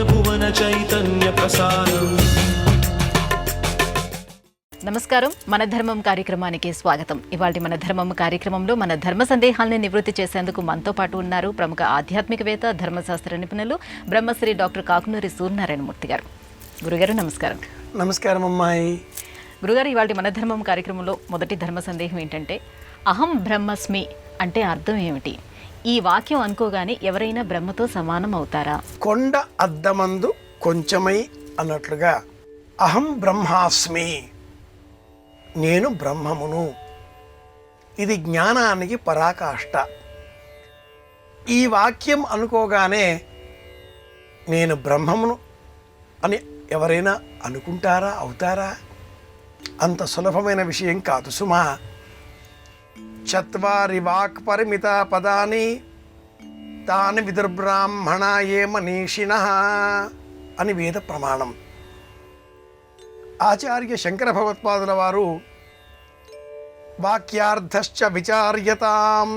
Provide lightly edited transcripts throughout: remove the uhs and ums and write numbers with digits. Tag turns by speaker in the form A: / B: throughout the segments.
A: భువన చైతన్య ప్రసారం.
B: నమస్కారం. మన ధర్మం కార్యక్రమానికి స్వాగతం. ఇవాళ మన ధర్మం కార్యక్రమంలో మన ధర్మ సందేహాలను నివృత్తి చేసేందుకు మనతో పాటు ఉన్నారు ప్రముఖ ఆధ్యాత్మికవేత్త, ధర్మశాస్త్ర నిపుణులు బ్రహ్మశ్రీ డాక్టర్ కాకునూరి సూర్యనారాయణమూర్తి గారు. గురుగారు నమస్కారం.
C: నమస్కారం అమ్మాయి.
B: గురుగారు, ఇవాళ మన ధర్మం కార్యక్రమంలో మొదటి ధర్మ సందేహం ఏంటంటే, అహం బ్రహ్మస్మి అంటే అర్థం ఏమిటి? ఈ వాక్యం అనుకోగానే ఎవరైనా బ్రహ్మతో సమానం అవుతారా?
C: కొండ అద్దమందు కొంచెమై అన్నట్లుగా అహం బ్రహ్మాస్మి, నేను బ్రహ్మమును. ఇది జ్ఞానానికి పరాకాష్ట. ఈ వాక్యం అనుకోగానే నేను బ్రహ్మమును అని ఎవరైనా అనుకుంటారా, అవుతారా? అంత సులభమైన విషయం కాదు సుమా. చత్వారి వాక్ పరిమిత పదాని తాని విదుర్బ్రాహ్మణ ఏ మనీషిణః అని వేద ప్రమాణం. ఆచార్య శంకర భగవత్పాదుల వారు వాక్యార్థశ్చ విచార్యతాం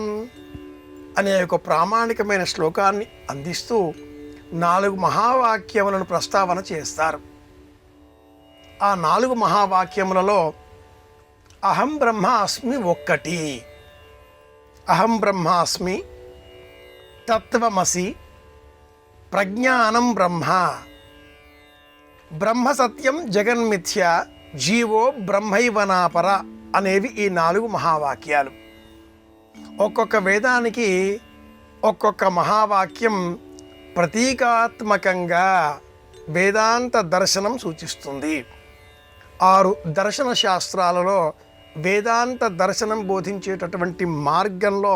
C: అనే ఒక ప్రామాణికమైన శ్లోకాన్ని అందిస్తూ 4 మహావాక్యములను ప్రస్తావన చేస్తారు. ఆ 4 మహావాక్యములలో అహం బ్రహ్మాస్మి ఒక్కటి. అహం బ్రహ్మాస్మి, తత్వమసి, ప్రజ్ఞానం బ్రహ్మ, బ్రహ్మ సత్యం జగన్మిథ్య, జీవో బ్రహ్మైవనాపర అనేవి ఈ 4 మహావాక్యాలు. ఒక్కొక్క వేదానికి ఒక్కొక్క మహావాక్యం ప్రతీకాత్మకంగా వేదాంత దర్శనం సూచిస్తుంది. 6 దర్శన శాస్త్రాలలో వేదాంత దర్శనం బోధించేటటువంటి మార్గంలో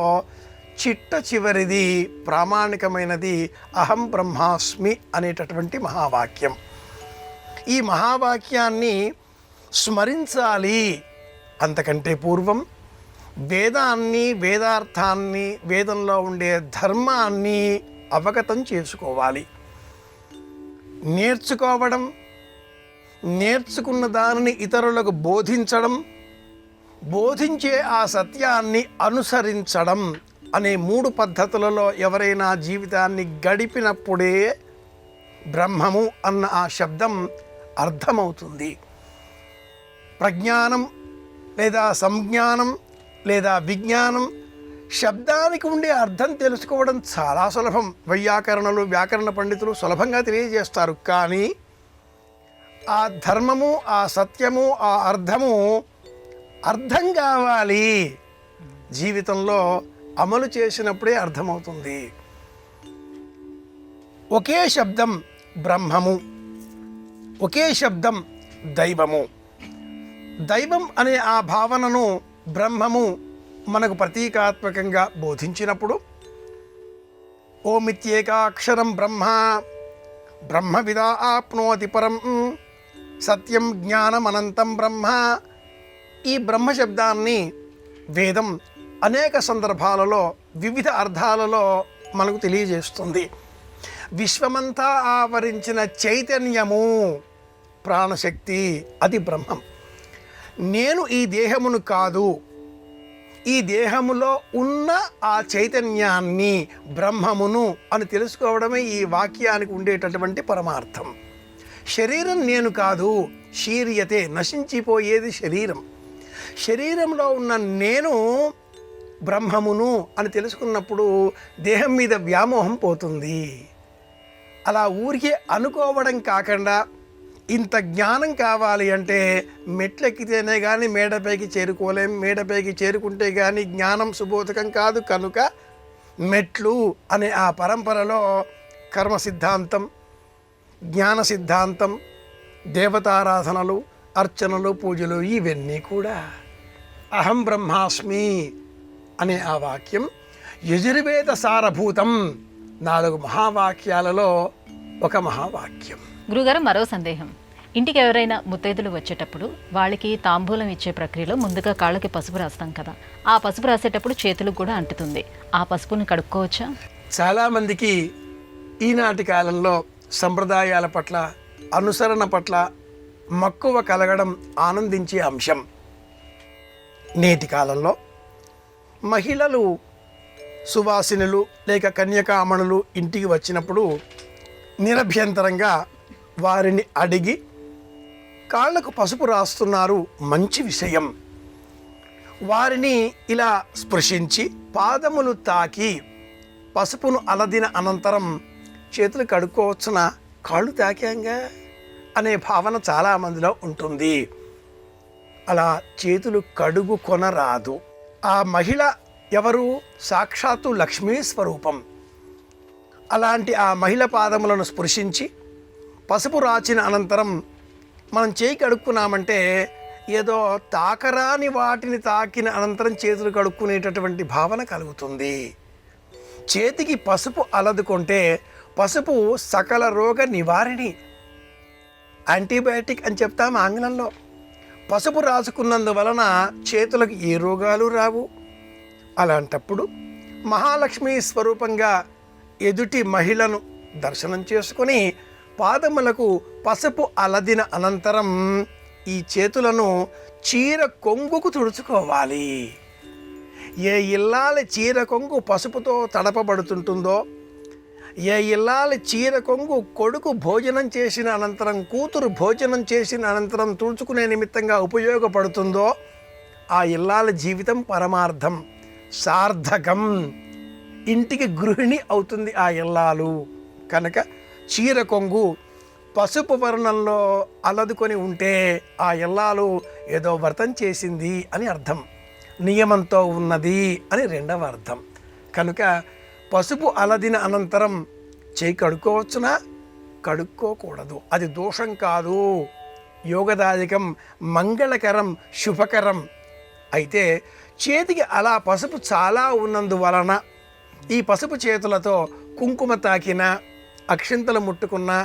C: చిట్ట చివరిది ప్రామాణికమైనది అహం బ్రహ్మాస్మి అనేటటువంటి మహావాక్యం. ఈ మహావాక్యాన్ని స్మరించాలి. అంతకంటే పూర్వం వేదాన్ని, వేదార్థాన్ని, వేదంలో ఉండే ధర్మాన్ని అవగతం చేసుకోవాలి. నేర్చుకోవడం, నేర్చుకున్న దానిని ఇతరులకు బోధించడం, బోధించే ఆ సత్యాన్ని అనుసరించడం అనే 3 పద్ధతులలో ఎవరైనా జీవితాన్ని గడిపినప్పుడే బ్రహ్మము అన్న ఆ శబ్దం అర్థమవుతుంది. ప్రజ్ఞానం లేదా సంజ్ఞానం లేదా విజ్ఞానం శబ్దానికి ఉండే అర్థం తెలుసుకోవడం చాలా సులభం. వైయాకరణలు, వ్యాకరణ పండితులు సులభంగా తెలియజేస్తారు. కానీ ఆ ధర్మము, ఆ సత్యము, ఆ అర్థము అర్థం కావాలి. జీవితంలో అమలు చేసినప్పుడే అర్థమవుతుంది. ఒకే శబ్దం బ్రహ్మము, ఒకే శబ్దం దైవము. దైవం అనే ఆ భావనను బ్రహ్మము మనకు ప్రతీకాత్మకంగా బోధించినప్పుడు ఓమిత్యేకాక్షరం బ్రహ్మ బ్రహ్మవిదా ఆప్నోతి పరం సత్యం జ్ఞానమనంతం బ్రహ్మ. ఈ బ్రహ్మ శబ్దాన్ని వేదం అనేక సందర్భాలలో వివిధ అర్థాలలో మనకు తెలియజేస్తుంది. విశ్వమంతా ఆవరించిన చైతన్యము, ప్రాణశక్తి, అది బ్రహ్మం. నేను ఈ దేహమును కాదు, ఈ దేహములో ఉన్న ఆ చైతన్యాన్ని, బ్రహ్మమును అని తెలుసుకోవడమే ఈ వాక్యానికి ఉండేటటువంటి పరమార్థం. శరీరం నేను కాదు, శీర్యతే, నశించిపోయేది శరీరం. శరీరంలో ఉన్న నేను బ్రహ్మమును అని తెలుసుకున్నప్పుడు దేహం మీద వ్యామోహం పోతుంది. అలా ఊరికే అనుకోవడం కాకుండా ఇంత జ్ఞానం కావాలి అంటే మెట్లెక్కితేనే కానీ మేడపైకి చేరుకోలేం. మేడపైకి చేరుకుంటే కానీ జ్ఞానం సుబోధకం కాదు. కనుక మెట్లు అనే ఆ పరంపరలో కర్మ సిద్ధాంతం, జ్ఞాన సిద్ధాంతం, దేవతారాధనలు, అర్చనలు, పూజలు ఇవన్నీ కూడా అహం బ్రహ్మాస్మి అనే ఆ వాక్యం యజుర్వేద సారభూతం. 4 మహావాక్యాలలో ఒక మహావాక్యం.
B: గురుగారు, మరో సందేహం. ఇంటికి ఎవరైనా ముత్తైదులు వచ్చేటప్పుడు వాళ్ళకి తాంబూలం ఇచ్చే ప్రక్రియలో ముందుగా కాళ్ళకి పసుపు రాస్తాం కదా, ఆ పసుపు రాసేటప్పుడు చేతులకు కూడా అంటుతుంది. ఆ పసుపుని కడుక్కోవచ్చా?
C: చాలామందికి ఈనాటి కాలంలో సంప్రదాయాల పట్ల, అనుసరణ పట్ల మక్కువ కలగడం ఆనందించే అంశం. నేటి కాలంలో మహిళలు సువాసినులు లేక కన్యకామణులు ఇంటికి వచ్చినప్పుడు నిరభ్యంతరంగా వారిని అడిగి కాళ్లకు పసుపు రాస్తున్నారు, మంచి విషయం. వారిని ఇలా స్పృశించి పాదములు తాకి పసుపును అలదిన అనంతరం చేతులు కడుక్కోవచ్చున, కాళ్ళు తాకాంగా అనే భావన చాలామందిలో ఉంటుంది. అలా చేతులు కడుగు కొనరాదు. ఆ మహిళ ఎవరు? సాక్షాత్తు లక్ష్మీ స్వరూపం. అలాంటి ఆ మహిళ పాదములను స్పృశించి పసుపు రాచిన అనంతరం మనం చేయి కడుక్కున్నామంటే ఏదో తాకరాని వాటిని తాకిన అనంతరం చేతులు కడుక్కునేటటువంటి భావన కలుగుతుంది. చేతికి పసుపు అలదుకుంటే పసుపు సకల రోగ నివారిణి, యాంటీబయాటిక్ అని చెప్తాము ఆంగ్లంలో. పసుపు రాసుకున్నందువలన చేతులకు ఏ రోగాలు రావు. అలాంటప్పుడు మహాలక్ష్మి స్వరూపంగా ఎదుటి మహిళను దర్శనం చేసుకొని పాదములకు పసుపు అలదిన అనంతరం ఈ చేతులను చీర కొంగుకు తుడుచుకోవాలి. ఏ ఇల్లాలి చీర కొంగు పసుపుతో తడపబడుతుంటుందో, ఏ ఇల్లాలి చీర కొంగు కొడుకు భోజనం చేసిన అనంతరం, కూతురు భోజనం చేసిన అనంతరం తుడుచుకునే నిమిత్తంగా ఉపయోగపడుతుందో, ఆ ఇల్లాలి జీవితం పరమార్థం, సార్థకం, ఇంటికి గృహిణి అవుతుంది ఆ ఇల్లాలు. కనుక చీర కొంగు పసుపు వర్ణంలో అలదుకొని ఉంటే ఆ ఇల్లాలు ఏదో వ్రతం చేసింది అని అర్థం, నియమంతో ఉన్నది అని రెండవ అర్థం. కనుక పసుపు అలదిన అనంతరం చేయి కడుక్కోవచ్చునా? కడుక్కోకూడదు, అది దోషం కాదు, యోగదాయకం, మంగళకరం, శుభకరం. అయితే చేతికి అలా పసుపు చాలా ఉన్నందువలన ఈ పసుపు చేతులతో కుంకుమ తాకినా, అక్షింతలు ముట్టుకున్నా,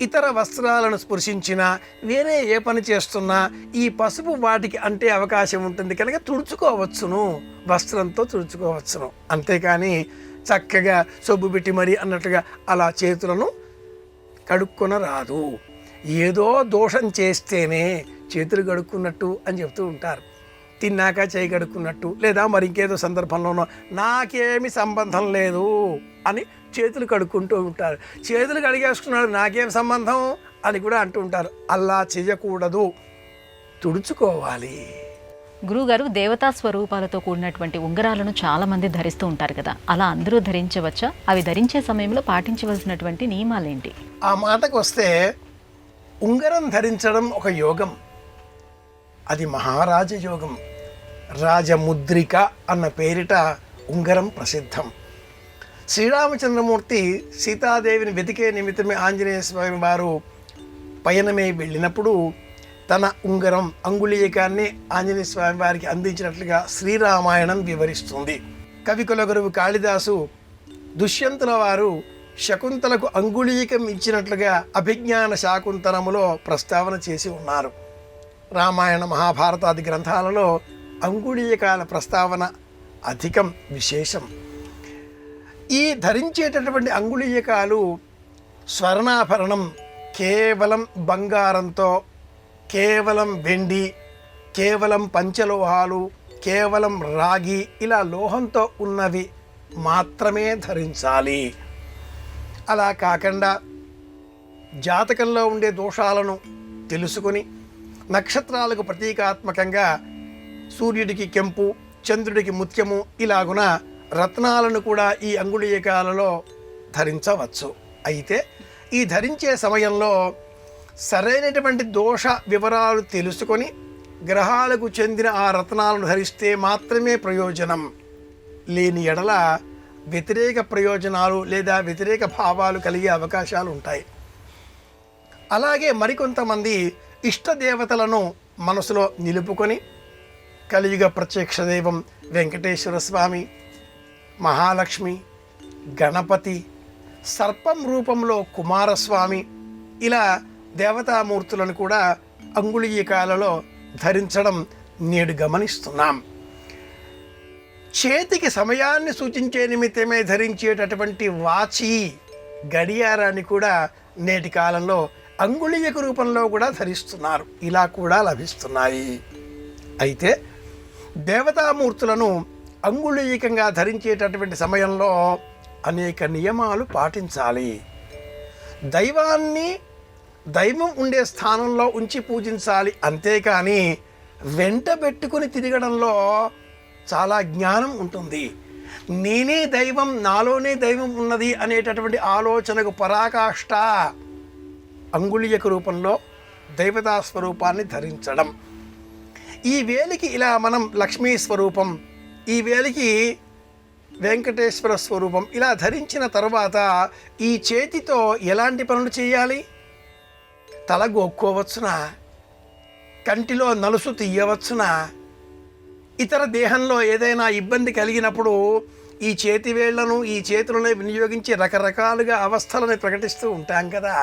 C: ఇతర వస్త్రాలను స్పృశించినా, వేరే ఏ పని చేస్తున్నా ఈ పసుపు వాటికి అంటే అవకాశం ఉంటుంది కనుక తుడుచుకోవచ్చును, వస్త్రంతో తుడుచుకోవచ్చును. అంతేకాని చక్కగా సొబ్బు పెట్టి మరి అన్నట్టుగా అలా చేతులను కడుక్కొనరాదు. ఏదో దోషం చేస్తేనే చేతులు కడుక్కున్నట్టు అని చెప్తూ ఉంటారు. తిన్నాక చేయి కడుక్కున్నట్టు, లేదా మరి ఇంకేదో సందర్భంలోనో నాకేమి సంబంధం లేదు అని చేతులు కడుక్కుంటూ ఉంటారు. చేతులు కడిగేసుకున్నాడు, నాకేం సంబంధం అని కూడా అంటూ ఉంటారు. అలా చేయకూడదు, తుడుచుకోవాలి.
B: గురువుగారు, దేవతా స్వరూపాలతో కూడినటువంటి ఉంగరాలను చాలా మంది ధరిస్తూ ఉంటారు కదా, అలా అందరూ ధరించవచ్చా? అవి ధరించే సమయంలో పాటించవలసినటువంటి నియమాలేంటి?
C: ఆ మాటకు వస్తే ఉంగరం ధరించడం ఒక యోగం, అది మహారాజ యోగం. రాజముద్రిక అన్న పేరిట ఉంగరం ప్రసిద్ధం. శ్రీరామచంద్రమూర్తి సీతాదేవిని వెతికే నిమిత్తమే ఆంజనేయ స్వామి వారు పయనమై వెళ్ళినప్పుడు తన ఉంగరం అంగుళీయకాన్ని ఆంజనేయ స్వామి వారికి అందించినట్లుగా శ్రీరామాయణం వివరిస్తుంది. కవికుల గురువు కాళిదాసు దుష్యంతుల వారు శకుంతలకు అంగుళీకం ఇచ్చినట్లుగా అభిజ్ఞాన శాకుంతలములో ప్రస్తావన చేసి ఉన్నారు. రామాయణ మహాభారతాది గ్రంథాలలో అంగుళీయకాల ప్రస్తావన అధికం, విశేషం. ఈ ధరించేటటువంటి అంగుళీయకాలు స్వర్ణాభరణం, కేవలం బంగారంతో, కేవలం వెండి, కేవలం పంచలోహాలు, కేవలం రాగి, ఇలా లోహంతో ఉన్నవి మాత్రమే ధరించాలి. అలా కాకుండా జాతకంలో ఉండే దోషాలను తెలుసుకొని నక్షత్రాలకు ప్రతీకాత్మకంగా సూర్యుడికి కెంపు, చంద్రుడికి ముత్యము, ఇలాగున రత్నాలను కూడా ఈ అంగుళీయకాలలో ధరించవచ్చు. అయితే ఈ ధరించే సమయంలో సరైనటువంటి దోష వివరాలు తెలుసుకొని గ్రహాలకు చెందిన ఆ రత్నాలను ధరిస్తే మాత్రమే ప్రయోజనం. లేని ఎడల వ్యతిరేక ప్రయోజనాలు లేదా వ్యతిరేక భావాలు కలిగే అవకాశాలు ఉంటాయి. అలాగే మరికొంతమంది ఇష్టదేవతలను మనసులో నిలుపుకొని కలియుగ ప్రత్యక్ష దైవం వెంకటేశ్వర స్వామి, మహాలక్ష్మి, గణపతి, సర్పం రూపంలో కుమారస్వామి, ఇలా దేవతామూర్తులను కూడా అంగుళీయకాలలో ధరించడం నేడు గమనిస్తున్నాం. చేతికి సమయాన్ని సూచించే నిమిత్తమే ధరించేటటువంటి వాచి, గడియారాన్ని కూడా నేటి కాలంలో అంగుళీయక రూపంలో కూడా ధరిస్తున్నారు. ఇలా కూడా లభిస్తున్నాయి. అయితే దేవతామూర్తులను అంగుళీయకంగా ధరించేటటువంటి సమయంలో అనేక నియమాలు పాటించాలి. దైవాన్ని దైవం ఉండే స్థానంలో ఉంచి పూజించాలి, అంతేకాని వెంట పెట్టుకుని తిరగడంలో చాలా జ్ఞానం ఉంటుంది. నేనే దైవం, నాలోనే దైవం ఉన్నది అనేటటువంటి ఆలోచనకు పరాకాష్ట అంగుళీయక రూపంలో దైవతా స్వరూపాన్ని ధరించడం. ఈ వేలికి ఇలా మనం లక్ష్మీ స్వరూపం, ఈ వేలికి వెంకటేశ్వర స్వరూపం ఇలా ధరించిన తర్వాత ఈ చేతితో ఎలాంటి పనులు చేయాలి? తల గోక్కోవచ్చునా, కంటిలో నలుసు తీయవచ్చునా, ఇతర దేహంలో ఏదైనా ఇబ్బంది కలిగినప్పుడు ఈ చేతి వేళ్లను ఈ చేతులను వినియోగించి రకరకాలుగా అవస్థలను ప్రకటిస్తూ ఉంటాం కదా.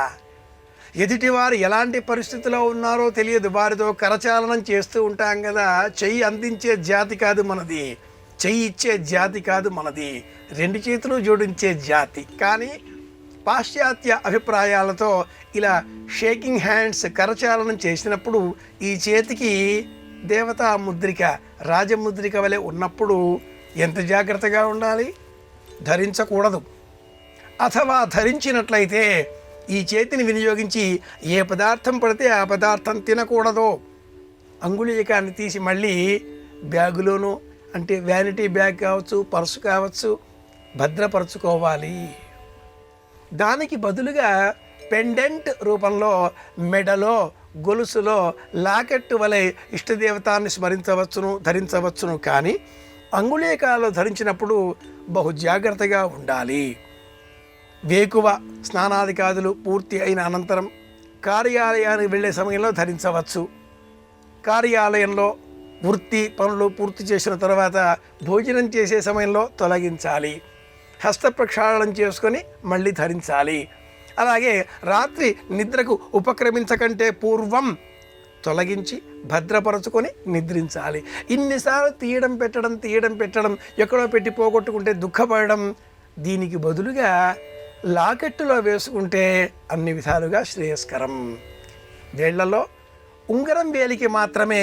C: ఎదుటివారు ఎలాంటి పరిస్థితిలో ఉన్నారో తెలియదు, వారితో కరచాలనం చేస్తూ ఉంటాం కదా. చెయ్యి అందించే జాతి కాదు మనది, చెయ్యి ఇచ్చే జాతి కాదు మనది, రెండు చేతులు జోడించే జాతి. కానీ పాశ్చాత్య అభిప్రాయాలతో ఇలా షేకింగ్ హ్యాండ్స్ కరచాలనం చేసినప్పుడు ఈ చేతికి దేవతా ముద్రిక, రాజముద్రిక వలె ఉన్నప్పుడు ఎంత జాగ్రత్తగా ఉండాలి? ధరించకూడదు. అథవా ధరించినట్లయితే ఈ చేతిని వినియోగించి ఏ పదార్థం పడితే ఆ పదార్థం తినకూడదు. అంగుళీయకాన్ని తీసి మళ్ళీ బ్యాగులోనూ, అంటే వ్యానిటీ బ్యాగ్ కావచ్చు, పర్సు కావచ్చు, భద్రపరచుకోవాలి. దానికి బదులుగా పెండెంట్ రూపంలో మెడలో, గొలుసులో లాకెట్టు వలె ఇష్టదేవతాన్ని స్మరించవచ్చును, ధరించవచ్చును. కానీ అంగుళీయకాలు ధరించినప్పుడు బహు జాగ్రత్తగా ఉండాలి. వేకువ స్నానాదికాదులు పూర్తి అయిన అనంతరం కార్యాలయానికి వెళ్ళే సమయంలో ధరించవచ్చు. కార్యాలయంలో వృత్తి పనులు పూర్తి చేసిన తర్వాత భోజనం చేసే సమయంలో తొలగించాలి. హస్త ప్రక్షాళనం చేసుకొని మళ్ళీ ధరించాలి. అలాగే రాత్రి నిద్రకు ఉపక్రమించకంటే పూర్వం తొలగించి భద్రపరచుకొని నిద్రించాలి. ఇన్నిసార్లు తీయడం పెట్టడం, ఎక్కడో పెట్టి పోగొట్టుకుంటే దుఃఖపడడం, దీనికి బదులుగా లాకెట్టులో వేసుకుంటే అన్ని విధాలుగా శ్రేయస్కరం. వేళ్లలో ఉంగరం వేలికి మాత్రమే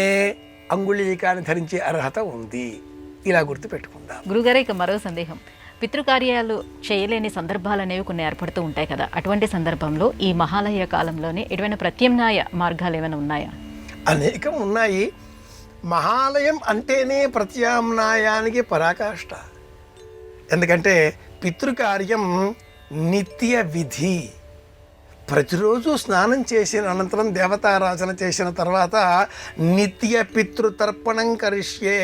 C: అంగుళీకాన్ని ధరించే అర్హత ఉంది. ఇలా గుర్తుపెట్టుకుందాం.
B: గురుగారు, ఇక మరో సందేహం. పితృకార్యాలు చేయలేని సందర్భాలు అనేవి కొన్ని ఏర్పడుతూ ఉంటాయి కదా, అటువంటి సందర్భంలో ఈ మహాలయ కాలంలోనే ఎటువంటి ప్రత్యామ్నాయ మార్గాలు ఏమైనా ఉన్నాయా?
C: అనేకం ఉన్నాయి. మహాలయం అంటేనే ప్రత్యామ్నాయానికి పరాకాష్ట. ఎందుకంటే పితృకార్యం నిత్య విధి. ప్రతిరోజు స్నానం చేసిన అనంతరం దేవతారాధన చేసిన తర్వాత నిత్య పితృతర్పణం కరిష్యే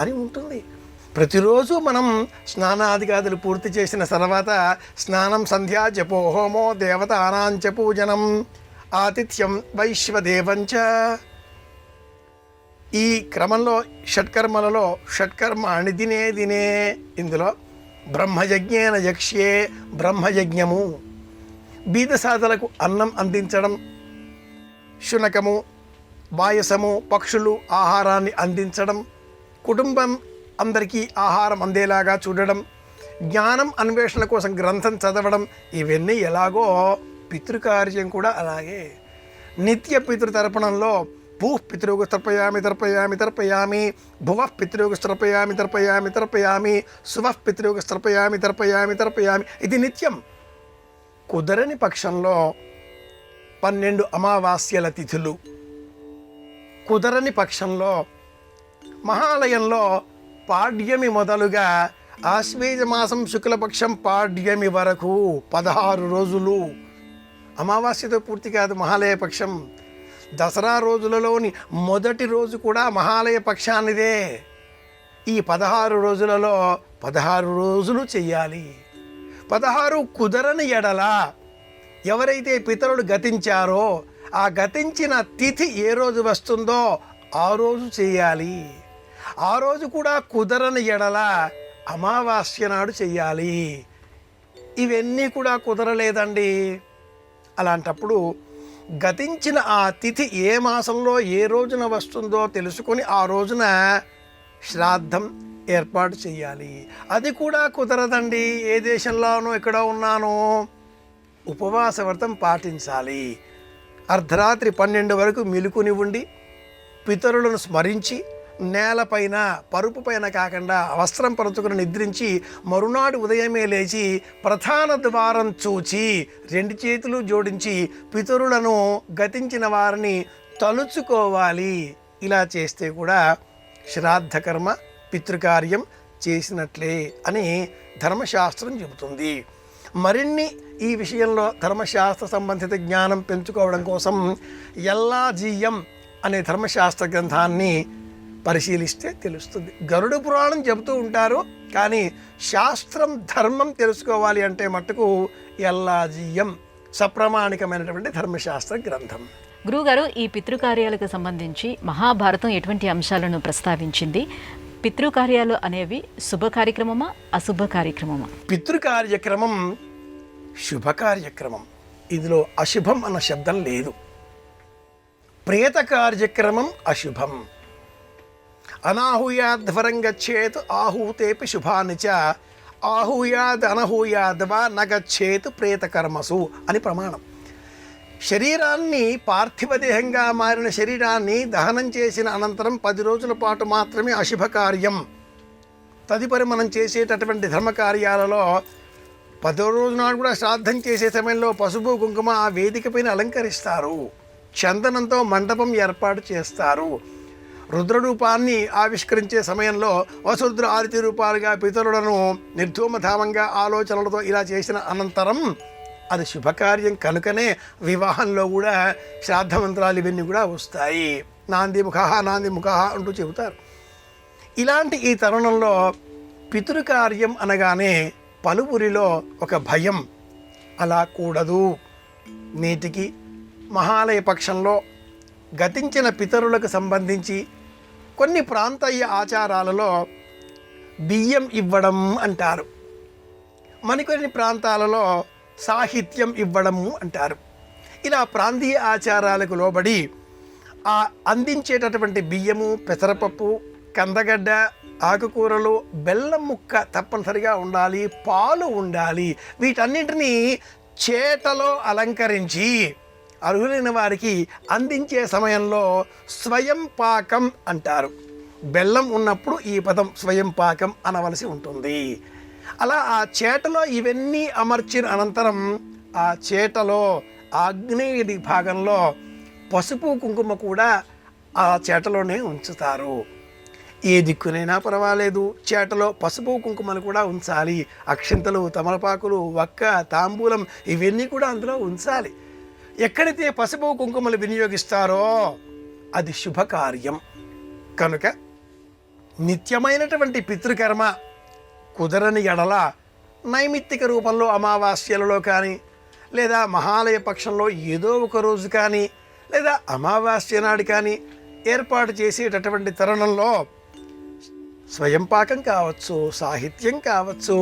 C: అని ఉంటుంది. ప్రతిరోజు మనం స్నానాదిగాదులు పూర్తి చేసిన తర్వాత స్నానం, సంధ్యా జపో హోమో దేవతానాంచ పూజనం ఆతిథ్యం వైశ్వదేవంచ. ఈ క్రమంలో షట్కర్మలలో షట్కర్మ దినే దినే, ఇందులో బ్రహ్మయజ్ఞేన యక్ష్యే, బ్రహ్మయజ్ఞము, బీదసాదలకు అన్నం అందించడం, శునకము, వాయసము, పక్షులు ఆహారాన్ని అందించడం, కుటుంబం అందరికీ ఆహారం అందేలాగా చూడడం, జ్ఞానం అన్వేషణ కోసం గ్రంథం చదవడం, ఇవన్నీ ఎలాగో పితృకార్యం కూడా అలాగే. నిత్య పితృతర్పణంలో భూః పితృగు తర్పయామి, భువః పితృగు తర్పయామి, సువః పితృగు తర్పయామి, ఇది నిత్యం. కుదరని పక్షంలో 12 అమావాస్యల తిథులు, కుదరని పక్షంలో మహాలయంలో పాడ్యమి మొదలుగా ఆశ్వేజ మాసం శుక్లపక్షం పాడ్యమి వరకు 16 రోజులు. అమావాస్యతో పూర్తి కాదు మహాలయ పక్షం. దసరా రోజులలోని మొదటి రోజు కూడా మహాలయ పక్షానిదే. ఈ 16 రోజులలో 16 రోజులు చెయ్యాలి. 16 కుదరని ఎడల ఎవరైతే పితరులు గతించారో ఆ గతించిన తిథి ఏ రోజు వస్తుందో ఆ రోజు చెయ్యాలి. ఆ రోజు కూడా కుదరని ఎడల అమావాస్య నాడు చెయ్యాలి. ఇవన్నీ కూడా కుదరలేదండి. అలాంటప్పుడు గతించిన ఆ తిథి ఏ మాసంలో ఏ రోజున వస్తుందో తెలుసుకొని ఆ రోజున శ్రాద్ధం ఏర్పాటు చేయాలి. అది కూడా కుదరదండి. ఏ దేశంలోనూ ఎక్కడ ఉన్నానో ఉపవాస వ్రతం పాటించాలి. అర్ధరాత్రి 12 వరకు మెలుకుని ఉండి పితరులను స్మరించి నేలపైన పరుపు పైన కాకుండా వస్త్రం పరుచుకుని నిద్రించి మరునాడు ఉదయమే లేచి ప్రధాన ద్వారం చూచి 2 చేతులు జోడించి పితరులను గతించిన వారిని తలుచుకోవాలి. ఇలా చేస్తే కూడా శ్రాద్ధకర్మ పితృకార్యం చేసినట్లే అని ధర్మశాస్త్రం చెబుతుంది. మరిన్ని ఈ విషయంలో ధర్మశాస్త్ర సంబంధిత జ్ఞానం పెంచుకోవడం కోసం యల్లాజీయం అనే ధర్మశాస్త్ర గ్రంథాన్ని పరిశీలిస్తే తెలుస్తుంది. గరుడ పురాణం చెబుతూ ఉంటారు, కానీ శాస్త్రం ధర్మం తెలుసుకోవాలి అంటే మట్టుకు యల్లాజీయం సప్రమాణికమైనటువంటి ధర్మశాస్త్ర గ్రంథం.
B: గురువుగారు, ఈ పితృకార్యాలకు సంబంధించి మహాభారతం ఎటువంటి అంశాలను ప్రస్తావించింది? పితృకార్యాలు అనేవి శుభ కార్యక్రమమా అశుభ కార్యక్రమమా?
C: పితృకార్యక్రమం శుభ కార్యక్రమం. ఇందులో అశుభం అన్న శబ్దం లేదు. ప్రేత కార్యక్రమం అశుభం. అనాహూయాద్వరం గచ్చేత్ ఆహూతేపి శుభాని చ ఆహూయాద్ అనహూయాద్ వా నగచ్చేత్ ప్రేతకర్మసు అని ప్రమాణం. శరీరాన్ని పార్థివదేహంగా మారిన శరీరాన్ని దహనం చేసిన అనంతరం 10 రోజుల పాటు మాత్రమే అశుభ కార్యం. తదుపరి మనం చేసేటటువంటి ధర్మకార్యాలలో 10వ రోజు నాడు కూడా శ్రాద్ధం చేసే సమయంలో పసుపు కుంకుమ ఆ వేదిక పైన అలంకరిస్తారు. చందనంతో మండపం ఏర్పాటు చేస్తారు. రుద్రరూపాన్ని ఆవిష్కరించే సమయంలో వసురుద్ర ఆదిత్య రూపాలుగా పితరులను నిర్ధూమధామంగా ఆలోచనలతో ఇలా చేసిన అనంతరం అది శుభకార్యం. కనుకనే వివాహంలో కూడా శ్రాద్ధ మంత్రాలు ఇవన్నీ కూడా వస్తాయి. నాంది ముఖ నాంది ముఖ అంటూ చెబుతారు. ఇలాంటి ఈ తరుణంలో పితృకార్యం అనగానే పలువురిలో ఒక భయం. అలా కూడదు. నేటికి మహాలయ పక్షంలో గతించిన పితరులకు సంబంధించి కొన్ని ప్రాంతీయ ఆచారాలలో బియ్యం ఇవ్వడం అంటారు. మరికొన్ని ప్రాంతాలలో సాహిత్యం ఇవ్వడము అంటారు. ఇలా ప్రాంతీయ ఆచారాలకు లోబడి ఆ అందించేటటువంటి బియ్యము, పెసరపప్పు, కందగడ్డ, ఆకుకూరలు, బెల్లం ముక్క తప్పనిసరిగా ఉండాలి, పాలు ఉండాలి. వీటన్నింటినీ చేటలో అలంకరించి అర్హులైన వారికి అందించే సమయంలో స్వయం పాకం అంటారు. బెల్లం ఉన్నప్పుడు ఈ పదం స్వయం పాకం అనవలసి ఉంటుంది. అలా ఆ చేటలో ఇవన్నీ అమర్చిన అనంతరం ఆ చేటలో ఆగ్నేయ భాగంలో పసుపు కుంకుమ కూడా ఆ చేటలోనే ఉంచుతారు. ఏ దిక్కునైనా పర్వాలేదు, చేటలో పసుపు కుంకుమలు కూడా ఉంచాలి. అక్షింతలు, తమలపాకులు, వక్క, తాంబూలం ఇవన్నీ కూడా అందులో ఉంచాలి. ఎక్కడైతే పసుపు కుంకుమలు వినియోగిస్తారో అది శుభకార్యం. కనుక నిత్యమైనటువంటి పితృకర్మ కుదరని ఎడల నైమిత్తిక రూపంలో అమావాస్యలలో కానీ, లేదా మహాలయ పక్షంలో ఏదో ఒక రోజు కానీ, లేదా అమావాస్య నాడు కానీ ఏర్పాటు చేసేటటువంటి తరుణంలో స్వయం పాకం కావచ్చు, సాహిత్యం కావచ్చు,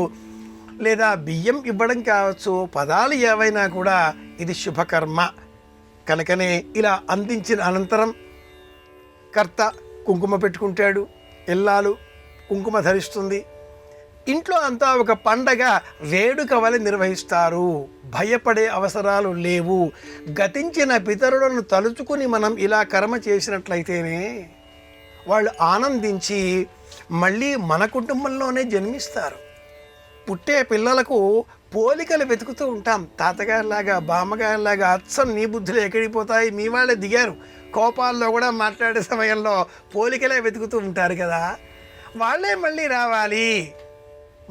C: లేదా బియ్యం ఇవ్వడం కావచ్చు, పదాలు ఏవైనా కూడా ఇది శుభకర్మ. కనుకనే ఇలా అందించిన అనంతరం కర్త కుంకుమ పెట్టుకుంటాడు, ఇల్లాలు కుంకుమ ధరిస్తుంది. ఇంట్లో అంతా ఒక పండగ వేడుక వలె నిర్వహిస్తారు. భయపడే అవసరాలు లేవు. గతించిన పితరులను తలుచుకుని మనం ఇలా కర్మ చేసినట్లయితేనే వాళ్ళు ఆనందించి మళ్ళీ మన కుటుంబంలోనే జన్మిస్తారు. పుట్టే పిల్లలకు పోలికలు వెతుకుతూ ఉంటాం. తాతగారిలాగా, బామ్మగారిలాగా అచ్చం నీ బుద్ధులు ఎక్కడికి పోతాయి, మీ వాళ్ళే దిగారు. కోపాల్లో కూడా మాట్లాడే సమయంలో పోలికలే వెతుకుతూ ఉంటారు కదా, వాళ్ళే మళ్ళీ రావాలి.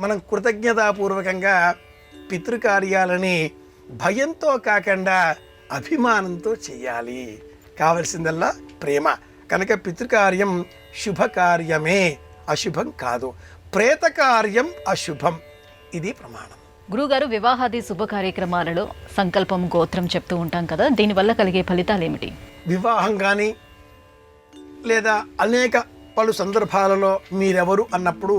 C: మనం కృతజ్ఞతాపూర్వకంగా పితృకార్యాలని భయంతో కాకుండా అభిమానంతో చేయాలి. కావలసిందల్లా ప్రేమ. కనుక పితృకార్యం శుభకార్యమే, అశుభం కాదు. ప్రేతకార్యం అశుభం. ఇది ప్రమాణం.
B: గురుగారు, వివాహాది శుభ కార్యక్రమాలలో సంకల్పం, గోత్రం చెప్తూ ఉంటాం కదా, దీనివల్ల కలిగే ఫలితాలు ఏమిటి?
C: వివాహం కానీ లేదా అనేక పలు సందర్భాలలో మీరెవరు అన్నప్పుడు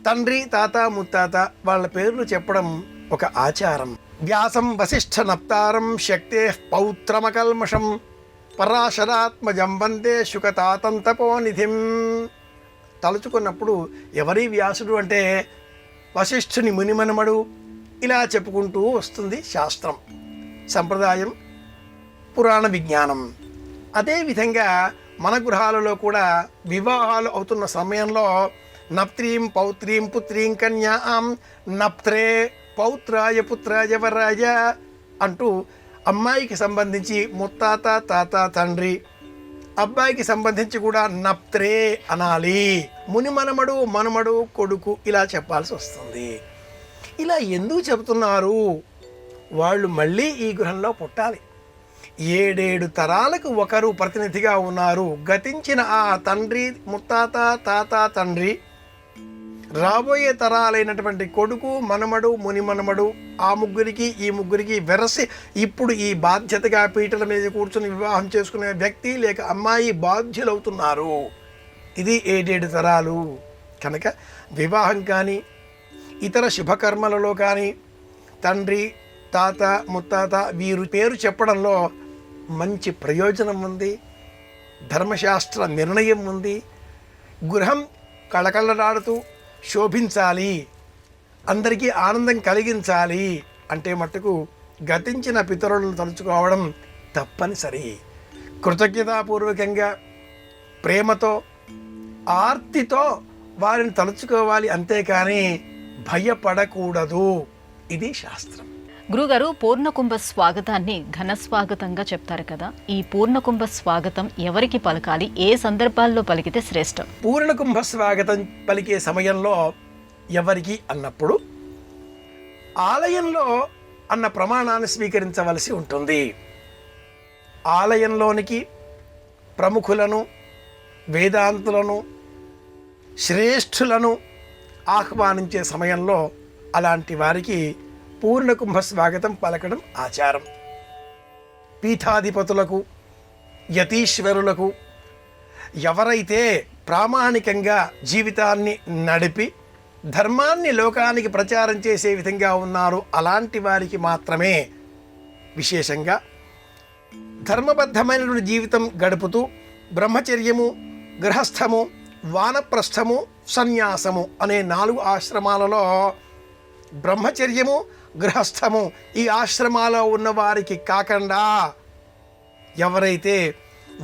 C: తండ్రి, తాత, ముత్తాత వాళ్ళ పేర్లు చెప్పడం ఒక ఆచారం. వ్యాసం వసిష్ఠ నప్తారం శక్తే పౌత్రమకల్మషం పరాశరాత్మజం వందే శుకతాతంతపోనిధిం. తలుచుకున్నప్పుడు ఎవరి వ్యాసుడు అంటే వశిష్ఠుని మునిమనుమడు, ఇలా చెప్పుకుంటూ వస్తుంది శాస్త్రం, సంప్రదాయం, పురాణ విజ్ఞానం. అదేవిధంగా మన గృహాలలో కూడా వివాహాలు అవుతున్న సమయంలో నప్త్రీం పౌత్రీం పుత్రీం కన్యాం నప్త్రే పౌత్రాయ పుత్రాయ వరాయ అంటూ అమ్మాయికి సంబంధించి ముత్తాత తాత తండ్రి, అబ్బాయికి సంబంధించి కూడా నప్త్రే అనాలి. ముని మనమడు మనమడు కొడుకు ఇలా చెప్పాల్సి వస్తుంది. ఇలా ఎందుకు చెబుతున్నారు? వాళ్ళు మళ్ళీ ఈ గృహంలో పుట్టాలి. 7 తరాలకు ఒకరు ప్రతినిధిగా ఉన్నారు. గతించిన ఆ తండ్రి ముత్తాత తాత తండ్రి రాబోయే తరాలైనటువంటి కొడుకు మనమడు ముని మనమడు ఆ ముగ్గురికి ఈ ముగ్గురికి వెరసి ఇప్పుడు ఈ బాధ్యతగా పీటల మీద కూర్చుని వివాహం చేసుకునే వ్యక్తి లేక అమ్మాయి బాధ్యులవుతున్నారు. ఇది 7 తరాలు. కనుక వివాహం కానీ ఇతర శుభకర్మలలో కానీ తండ్రి తాత ముత్తాత వీరు పేరు చెప్పడంలో మంచి ప్రయోజనం ఉంది. ధర్మశాస్త్ర నిర్ణయం ఉంది. గృహం కళకళలాడుతూ శోభించాలి, అందరికీ ఆనందం కలిగించాలి అంటే మట్టుకు గతించిన పితరులను తలుచుకోవడం తప్పనిసరి. కృతజ్ఞతాపూర్వకంగా ప్రేమతో ఆర్తితో వారిని తలుచుకోవాలి, అంతేకాని భయపడకూడదు. ఇది శాస్త్రం.
B: గురుగారు, పూర్ణకుంభ స్వాగతాన్ని ఘన స్వాగతంగా చెప్తారు కదా, ఈ పూర్ణకుంభ స్వాగతం ఎవరికి పలకాలి, ఏ సందర్భాల్లో పలికితే శ్రేష్టం?
C: పూర్ణకుంభ స్వాగతం పలికే సమయంలో ఎవరికి అన్నప్పుడు ఆలయంలో అన్న ప్రమాణాన్ని స్వీకరించవలసి ఉంటుంది. ఆలయంలోనికి ప్రముఖులను, వేదాంతులను, శ్రేష్ఠులను ఆహ్వానించే సమయంలో అలాంటి వారికి పూర్ణకుంభ స్వాగతం పలకడం ఆచారం. పీఠాధిపతులకు, యతీశ్వరులకు, ఎవరైతే ప్రామాణికంగా జీవితాన్ని నడిపి ధర్మాన్ని లోకానికి ప్రచారం చేసే విధంగా ఉన్నారో అలాంటి వారికి మాత్రమే విశేషంగా ధర్మబద్ధమైనటువంటి జీవితం గడుపుతూ బ్రహ్మచర్యము, గృహస్థము, వానప్రస్థము, సన్యాసము అనే 4 ఆశ్రమాలలో బ్రహ్మచర్యము, గృహస్థము ఈ ఆశ్రమాలో ఉన్న వారికి కాకుండా ఎవరైతే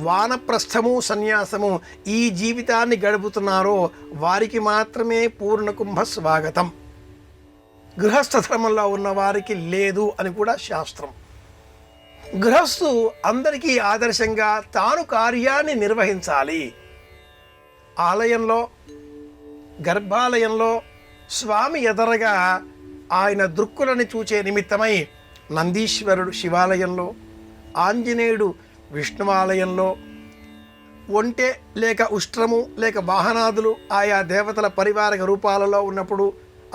C: వానప్రస్థము, సన్యాసము ఈ జీవితాన్ని గడుపుతున్నారో వారికి మాత్రమే పూర్ణకుంభ స్వాగతం. గృహస్థ ధర్మంలో ఉన్న వారికి లేదు అని కూడా శాస్త్రం. గృహస్థు అందరికీ ఆదర్శంగా తాను కార్యాన్ని నిర్వహించాలి. ఆలయంలో, గర్భాలయంలో స్వామి ఎదరగా ఆయన దృక్కులని చూచే నిమిత్తమై నందీశ్వరుడు శివాలయంలో, ఆంజనేయుడు విష్ణువాలయంలో, ఒంటె లేక ఉష్ట్రము లేక వాహనాదులు ఆయా దేవతల పరివారక రూపాలలో ఉన్నప్పుడు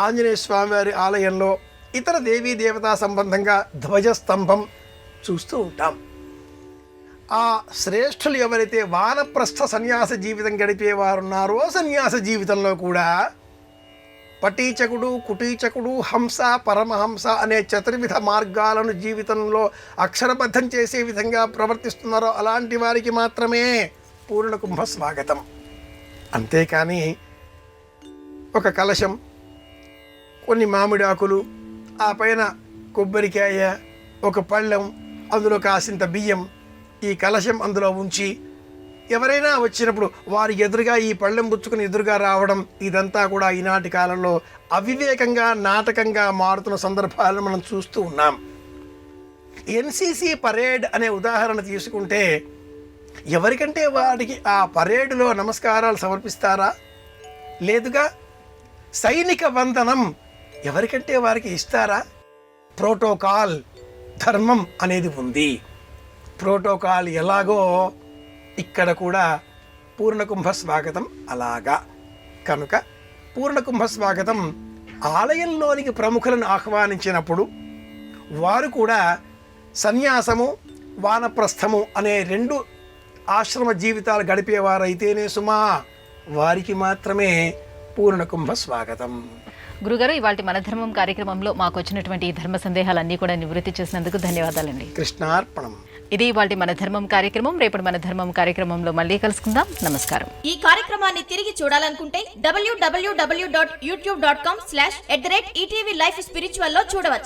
C: ఆంజనేయ స్వామివారి ఆలయంలో, ఇతర దేవీ దేవతా సంబంధంగా ధ్వజస్తంభం చూస్తూ ఉంటాం. ఆ శ్రేష్ఠులు ఎవరైతే వానప్రస్థ సన్యాస జీవితం గడిపేవారు ఉన్నారో సన్యాస జీవితంలో కూడా పటీచకుడు, కుటీచకుడు, హంస, పరమహంస అనే 4 మార్గాలను జీవితంలో అక్షరబద్ధం చేసే విధంగా ప్రవర్తిస్తున్నారో అలాంటి వారికి మాత్రమే పూర్ణకుంభ స్వాగతం. అంతేకాని ఒక కలశం, కొన్ని మామిడాకులు, ఆ పైన కొబ్బరికాయ, ఒక పళ్ళెం, అందులో కాసింత బియ్యం, ఈ కలశం అందులో ఉంచి ఎవరైనా వచ్చినప్పుడు వారి ఎదురుగా ఈ పళ్ళెం పుచ్చుకుని ఎదురుగా రావడం, ఇదంతా కూడా ఈనాటి కాలంలో అవివేకంగా, నాటకంగా మారుతున్న సందర్భాలను మనం చూస్తూ ఉన్నాం. ఎన్సీసీ పరేడ్ అనే ఉదాహరణ తీసుకుంటే ఎవరికంటే వాడికి ఆ పరేడ్లో నమస్కారాలు సమర్పిస్తారా? లేదుగా. సైనిక వందనం ఎవరికంటే వారికి ఇస్తారా? ప్రోటోకాల్, ధర్మం అనేది ఉంది. ప్రోటోకాల్ ఎలాగో ఇక్కడ కూడా పూర్ణకుంభ స్వాగతం అలాగా. కనుక పూర్ణకుంభ స్వాగతం ఆలయంలోనికి ప్రముఖులను ఆహ్వానించినప్పుడు వారు కూడా సన్యాసము, వానప్రస్థము అనే 2 ఆశ్రమ జీవితాలు గడిపేవారైతేనే సుమా వారికి మాత్రమే పూర్ణకుంభ స్వాగతం.
B: గురుగారు, ఇవాళ మన ధర్మం కార్యక్రమంలో మాకు వచ్చినటువంటి ఈ ధర్మ సందేహాలన్నీ కూడా నివృత్తి చేసినందుకు ధన్యవాదాలండి.
C: కృష్ణార్పణం.
B: ఇది ఇవాళ మన ధర్మం కార్యక్రమం. రేపటి మన ధర్మం కార్యక్రమంలో మళ్ళీ కలుసుకుందాం. నమస్కారం.
D: ఈ కార్యక్రమాన్ని తిరిగి చూడాలనుకుంటే www.youtube.com/ETV Life Spiritual లో చూడవచ్చు.